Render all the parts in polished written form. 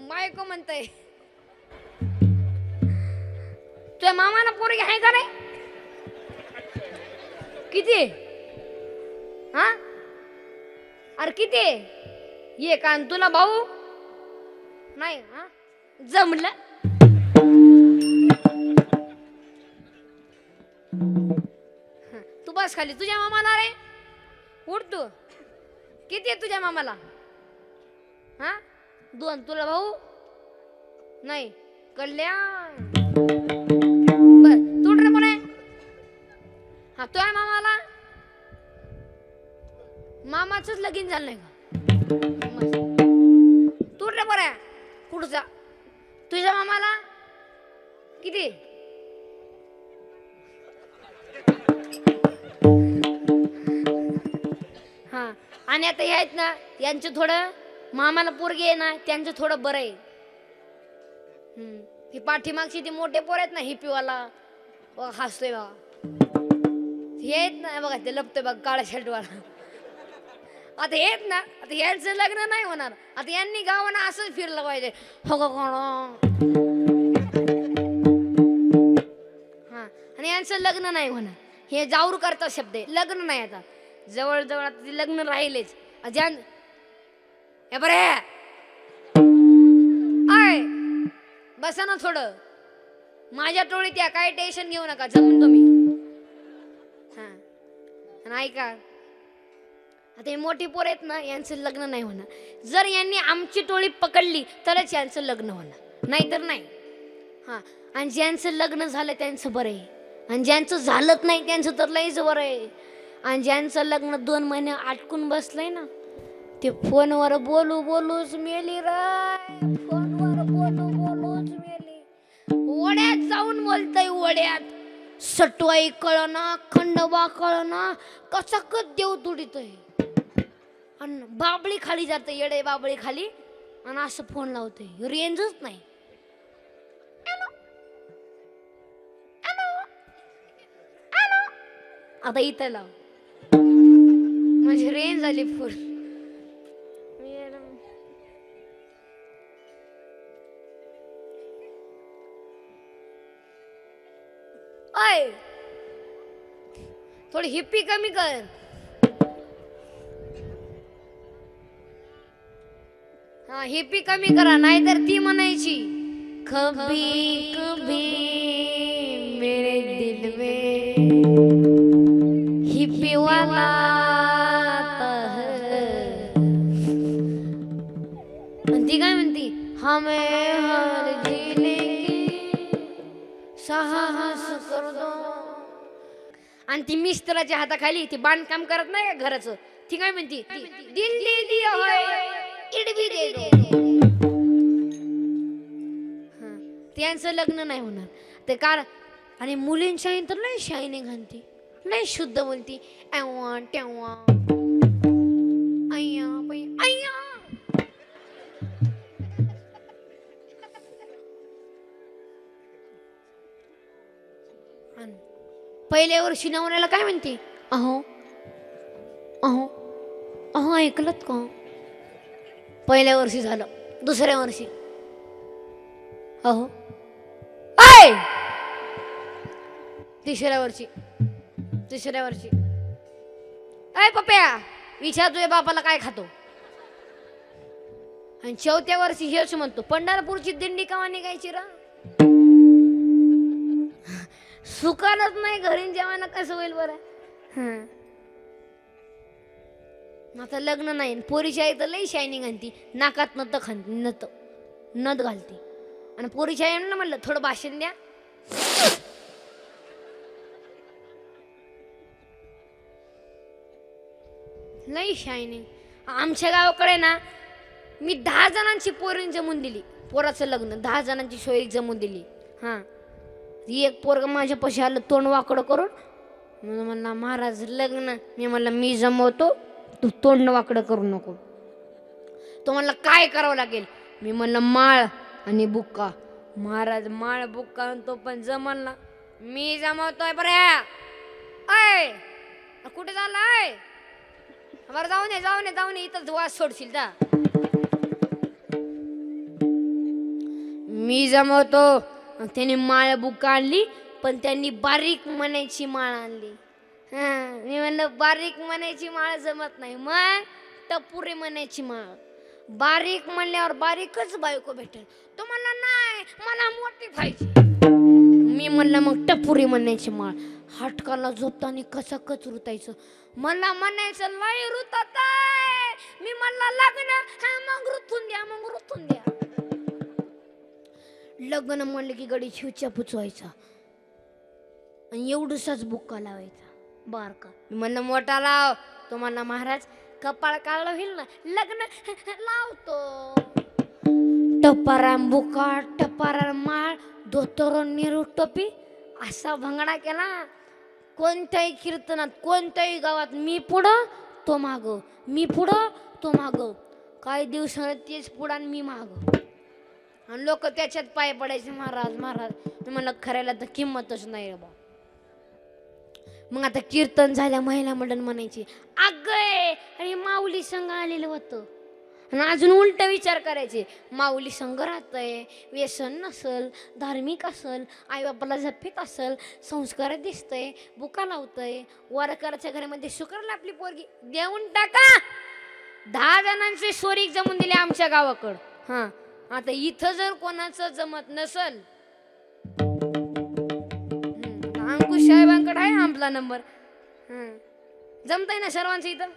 बायको म्हणतय तुझ्या मामाला पोरगी आहे का रे? किती? हा अरे किती ये का तुला भाऊ नाही? हा जमलं. तू बस खाली. तुझ्या मामाला रे उठ तू. किती आहे तुझ्या मामाला? हा 2. तुला भाऊ नाही? कल्याण बर तू रे म्हणे. हा तुझ्या मामाला मामाच लगीन झालं नाही का? तू रे बरं पुढचा. तुझ्या मामाला किती? हा आणि आता हे आहेत ना यांचं थोडं मामाला पोरगी आहे ना त्यांचं थोडं बरं आहे. ही पाठीमागची ती मोठे पोर आहेत ना हिपीवाला हसतोय बघा. हे आहेत ना बघा ते लपतोय बघा काळा शर्टवाला. आता हेच ना आता यांचं लग्न नाही होणार. आता यांनी गावाला असंच फिरलं पाहिजे. हो कोण हा आणि यांचं लग्न नाही होणार. हे जाऊर करता शब्द आहे. लग्न नाही आता जवळ जवळ आता ते लग्न राहिलेच. अजान हे बरे आय बसा ना थोडं. माझ्या टोळीत या काय टेन्शन घेऊ नका. जमून तुम्ही हा आणि ऐका आता हे मोठी पोर आहेत ना यांचं लग्न नाही होणार. जर यांनी आमची टोळी पकडली तरच यांचं लग्न होणार नाहीतर नाही. हा आणि ज्यांचं लग्न झालं त्यांचं बरं आहे आणि ज्यांचं झालंच नाही त्यांचं तर लईच बरं आहे. आणि ज्यांचं लग्न 2 महिने अटकून बसलंय ना ते फोनवर बोलू बोलूच मेली रे. फोनवर बोलू बोलूच मेली. वड्यात जाऊन बोलतय वड्यात सटवाई कळना खंडोबा कळना कसा कत देव तुडितोय आणि बाबळी खाली जाते येडे बाबळी खाली आणि असं फोन लावतोय रेंजच नाही. आता इथं लाव म्हणजे रेंज आली फुल. अय थोडी हिप्पी कमी कर. हा हिप्पी कमी करा नाहीतर ती म्हणायची कभी कभी मेरे दिल में हिप्पी वाला आता है. ती काय म्हणती हमें हर जीने की साहस कर दो. आणि ती मिस्त्राच्या हाताखाली ती बांधकाम करत नाही का घराचं ती काय म्हणती दिल दे दिया है इड भी दे दो. त्यांचं लग्न नाही होणार ते कार. आणि मुलींच्या तर लय शायनिंग घालती लय शुद्ध बोलती एव्हा तेव्हा अय्या बाई अय्या. पहिल्या वर्षी नवऱ्याला काय म्हणते अहो अहो अहो ऐकलत का? पहिल्या वर्षी झालं. दुसऱ्या वर्षी अहो ऐ. तिसऱ्या वर्षी ऐ पप्या विचार तुझ्या बापाला काय खातो. आणि 4थ्या वर्षी हेच म्हणतो पंढरपूरची दिंडी कवा निघायची रा. सुखालच नाही घरी जेवायला कसं होईल बरं. आता लग्न नाही पोरीच्या आई तर लई शायनिंग आणती नाकात नथ घालती. आणि पोरीच्या आईला म्हणलं थोडं भाषण द्या. लई शायनिंग. आमच्या गावाकडे ना मी 10 जणांची पोरींची जमून दिली. पोराचं लग्न 10 जणांची सोयी जमून दिली. हा एक पोरग माझ्या पशी आलं तोंड वाकडं करून म्हणला महाराज लग्न. मी म्हणलं मी जमवतो तू तोंड वाकडं करू नको. तो म्हणला काय करावं लागेल. मी म्हणलं माळ आणि बुक्का. महाराज माळ बुक्का तो पण जमला. मी जमवतोय बरं. अय कुठे चाललाय? बरं जाऊन ये इथं वास सोडशील जा. मी जमवतो. त्याने माळ बुका आणली, पण त्यांनी बारीक मण्याची माळ आणली. मी म्हणलं बारीक मण्याची माळ जमत नाही, मग टपुरी मण्याची माळ. बारीक म्हणल्यावर बारीकच बायको भेटेल. तो म्हणला नाही, मला मोठी पाहिजे. मी म्हणलं मग टपुरी मण्याची माळ. हाटकाला झोपताना कसं कचरुतायचं. मला म्हणायचं लय रुतात. मी म्हणला लग्न, मग रुतून द्या, मग रुतून द्या. लग्न म्हणलं की गडी शिवच्या पुचवायचा आणि एवढंसाच बुक्का लावायचा बारका. मी म्हणलं मोठा लाव. तो म्हणला महाराज कपाळ काढलं होईल ना, लग्न लावतो. टपाराम बुका, टपाराम माळ, धोतर निरू टोपी, असा भंगडा केला. कोणत्याही कीर्तनात, कोणत्याही गावात मी पुढं तो माग, मी पुढं तो माग. काही दिवसांनी तेच पुढं आणि मी माग. आणि लोक त्याच्यात पाय पडायचे, महाराज महाराज. मी म्हणलं खऱ्याला तर किंमतच नाही रे बा. मग आता कीर्तन झाल्या महिला मंडळ म्हणायची अगं आणि माऊली संघ आलेलं होतं. आणि अजून उलट विचार करायचे, माऊली संघ राहतंय, व्यसन नसल, धार्मिक असल, आईबापाला झप्पीत असल, संस्कार दिसतंय, बुका लावतंय, वारकऱ्याच्या घरामध्ये शुक्रला आपली पोरगी देऊन टाका. 10 जणांचे सोरीक जमून दिले आमच्या गावाकडं. हां, आता इथं जर कोणाचं जमत नसल, अंकुश साहेबांकडे आहे आपला नंबर. जमतंय ना सर्वांचं इथं.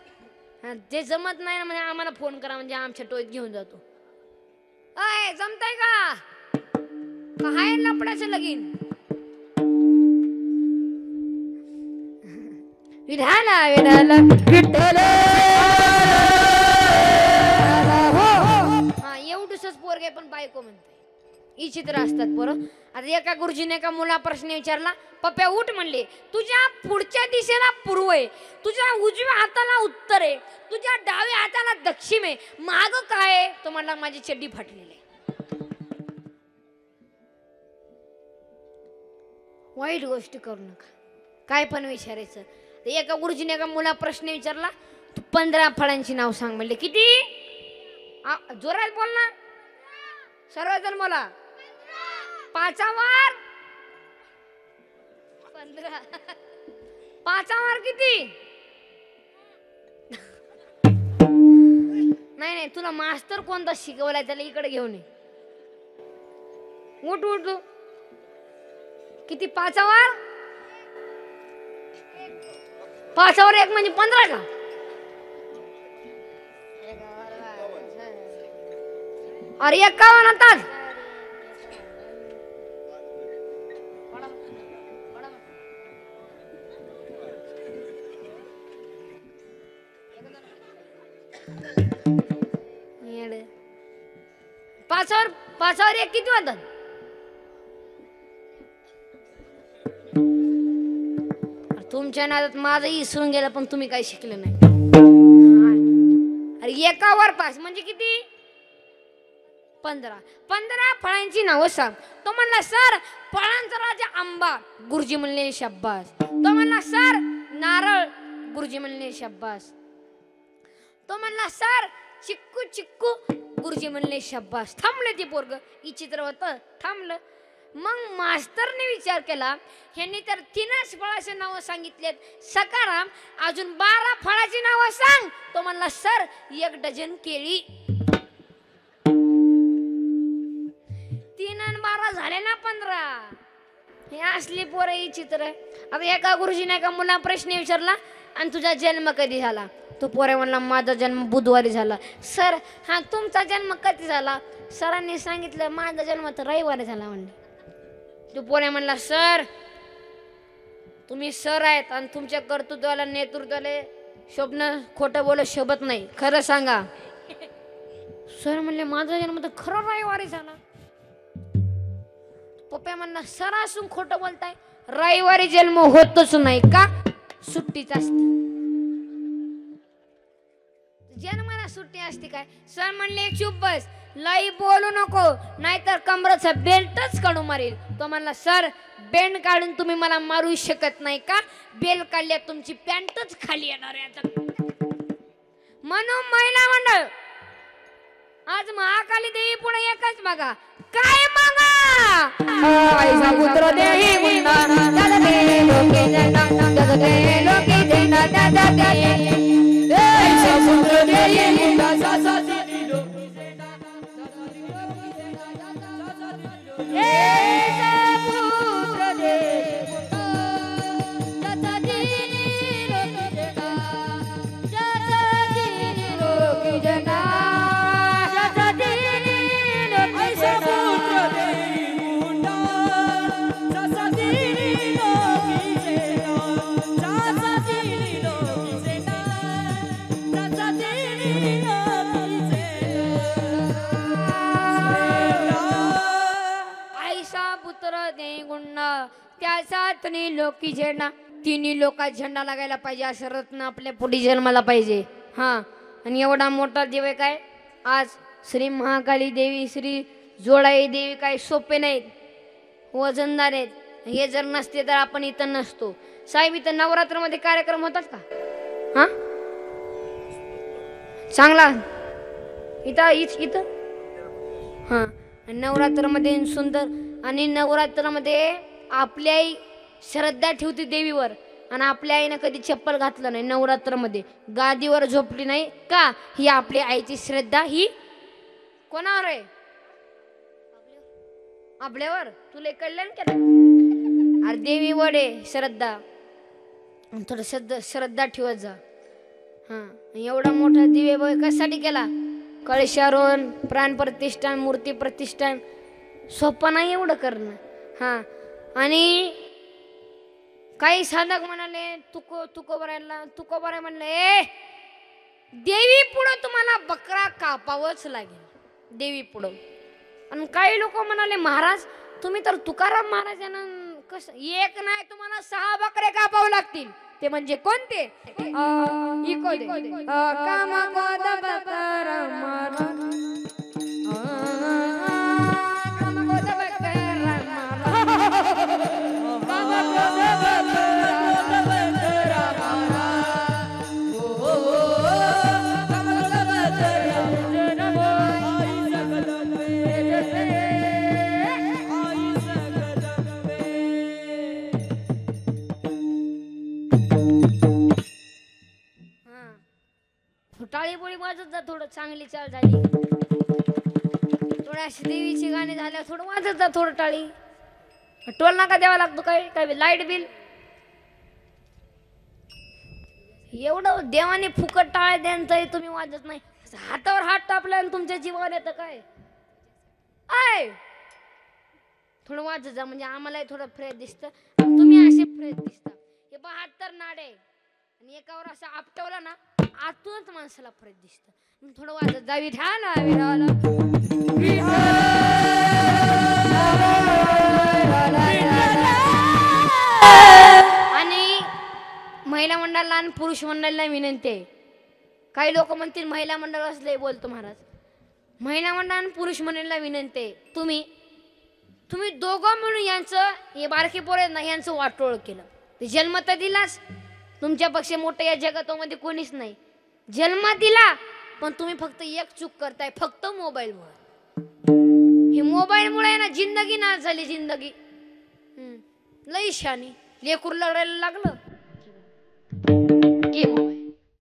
जे जमत नाही ना म्हणजे आम्हाला फोन करा, म्हणजे आमच्या टोळीत घेऊन जातो. अय जमतंय का? काय लपड्याचं लगीन? विठाला विठाला विठ्ठल. हा एवढंच पोरगे पण बायको म्हणते. विचित्र असतात पोरं. आता एका गुरुजीने एका मुला प्रश्न विचारला, पप्प्या उठ म्हणले, तुझ्या पुढच्या दिशेला पूर्व आहे, तुझ्या उजव्या हाताला उत्तर आहे, तुझ्या डाव्या हाताला दक्षिण आहे, माग काय आहे? तो म्हणला माझी चड्डी फाटलेली आहे. वाईट गोष्ट करू नका, काय पण विचारायचं. एका गुरुजीने एका मुला प्रश्न विचारला, तू 15 फळांची नाव सांग म्हणले. किती? जोरात बोल ना, सर्वजण बोला. 5वर 15. 5वर किती? नाही नाही, तुला मास्तर कोणता शिकवलाय त्याला इकडे घेऊन ये. उठ उठ तू. किती? 5वर 5वर 1 म्हणजे 15 का? अरे 51 होतात. पाचावर 1 किती होतात? तुमच्या नादात माझं इसरून गेलं, पण तुम्ही काही शिकले नाही. अरे 1वर 5 म्हणजे किती? 15. 15 फळांची नावं सांग. तो म्हणला सर फळांचा राजा आंबा. गुरुजी म्हणले शाब्बास. तो म्हणला सर नारळ. गुरुजी म्हणले शाब्बास. तो म्हणला सर चिक्कू चिक्कू. गुरुजी म्हणले शाब्बास. थांबले ते पोरग, विचित्र होतं, थांबलं. मग मास्तरने विचार केला, ह्यांनी तर 3च फळाचे नावं सांगितलेत, सकाराम, अजून 12 फळाची नावं सांग. तो म्हणला सर 1 डझन केळी. 3 आणि 12 झाले ना 15. हे असली पोरं विचित्र. आता एका गुरुजीने एका मुला प्रश्न विचारला, आणि तुझा जन्म कधी झाला? तो पोरे म्हणला माझा जन्म बुधवारी झाला. सर हा तुमचा जन्म कधी झाला? सरांनी सांगितलं माझा जन्म तर रविवारी झाला म्हणले. तो पोरे म्हणला सर तुम्ही सर आहेत आणि तुमच्या कर्तृत्वाला नेतृत्वाला शोभणं खोटं बोलत शोभत नाही, खरं सांगा. सर म्हणले माझा जन्म तर खरं रविवारी झाला. पप्पा म्हणला सर असून खोटं बोलताय, रविवारी जन्म होतच नाही का? सुट्टीच असते. जन्माला सुट्टी असते काय? सर म्हणले चुप बस, लई बोलू नको, नाहीतर कमरेचा बेल्टच काढून मारेल. तो म्हणला सर बेल्ट काढून तुम्ही मला मारू शकत नाही का? बेल्ट काढल्या तुमची पॅन्टच खाली येणार आहे. म्हणून महिला मंडळ आज महाकाली देवी पुढे एकच बघा, काय मागा ऐसा पुत्र देही मुंडा जगते लोकी झेंडा जगते लोकी झेंडा जगते ऐसा पुत्र देही मुंडा जगते लोकी झेंडा ऐसा पुत्र देही लोकी झेंडा तिन्ही लोकात झेंडा लागायला पाहिजे असं रत्न आपल्या पुढे जन्माला पाहिजे हा आणि एवढा मोठा देव आहे काय आज श्री महाकाली देवी श्री जोडाई देवी काय सोपे नाहीत वजनदार आहेत हे जर नसते तर आपण इथं नसतो साहेब इथं नवरात्रमध्ये कार्यक्रम होतात का हा चांगला इथं हा नवरात्रमध्ये सुंदर आणि नवरात्रमध्ये आपली आई श्रद्धा ठेवते देवीवर आणि आपल्या आईनं कधी चप्पल घातलं नाही नवरात्रमध्ये गादीवर झोपली नाही का ही आपली आईची श्रद्धा ही कोणावर आहे आपल्यावर तुला कळलं केलं अरे देवीवर आहे श्रद्धा थोडं श्रद्धा ठेवत जा हा एवढा मोठा दिवे बघ कशासाठी केला कळशारोहण प्राण प्रतिष्ठान मूर्ती प्रतिष्ठान सोपं नाही एवढं करणं हा आणि काही साधक म्हणाले तुकोबाराय म्हणले देवी पुढं तुम्हाला बकरा कापावंच लागेल देवी पुढं आणि काही लोक म्हणाले महाराज तुम्ही तर तुकाराम महाराज यांना कसं एक नाही तुम्हाला 6 बकरे कापावे लागतील ते म्हणजे कोणते इको दे कामकोद बकरा टाळी बोळी वाजत जा थोडं चांगली चाल झाली थोड्या देवीची गाणी झाल्यावर थोडं वाजत जा थोडं टाळी टोल नाका द्यावा लागतो काय लाईट बिल एवढं देवाने फुकट टाळ द्यांचं तुम्ही वाजत नाही हातावर हात टाकला आणि तुमच्या जीवावर येतं काय आय थोडं वाजत जा म्हणजे आम्हालाही थोडं फ्रेश दिसतं तुम्ही असे फ्रेश दिसता हे 72 नाडे आणि एकावर असं आपटवला ना आतूनच माणसाला फ्रेश दिसतं थोडं वाजत जा विठाला आणि महिला मंडळाला आणि पुरुष मंडळाला विनंती आहे काही लोक म्हणतील महिला मंडळ असले बोलतो महाराज महिला मंडळ आणि पुरुष मंडळाला विनंती आहे तुम्ही दोघं म्हणून यांचं हे बारके पोरे ना यांचं वाटोळ केलं ते जन्म तर दिलाच तुमच्यापेक्षा मोठं या जगामध्ये कोणीच नाही जन्म दिला पण तुम्ही फक्त एक चूक करताय फक्त मोबाईलमुळे हे मोबाईलमुळे ना जिंदगी नाश झाली जिंदगी लई शानी लेकरू लढायला लागलं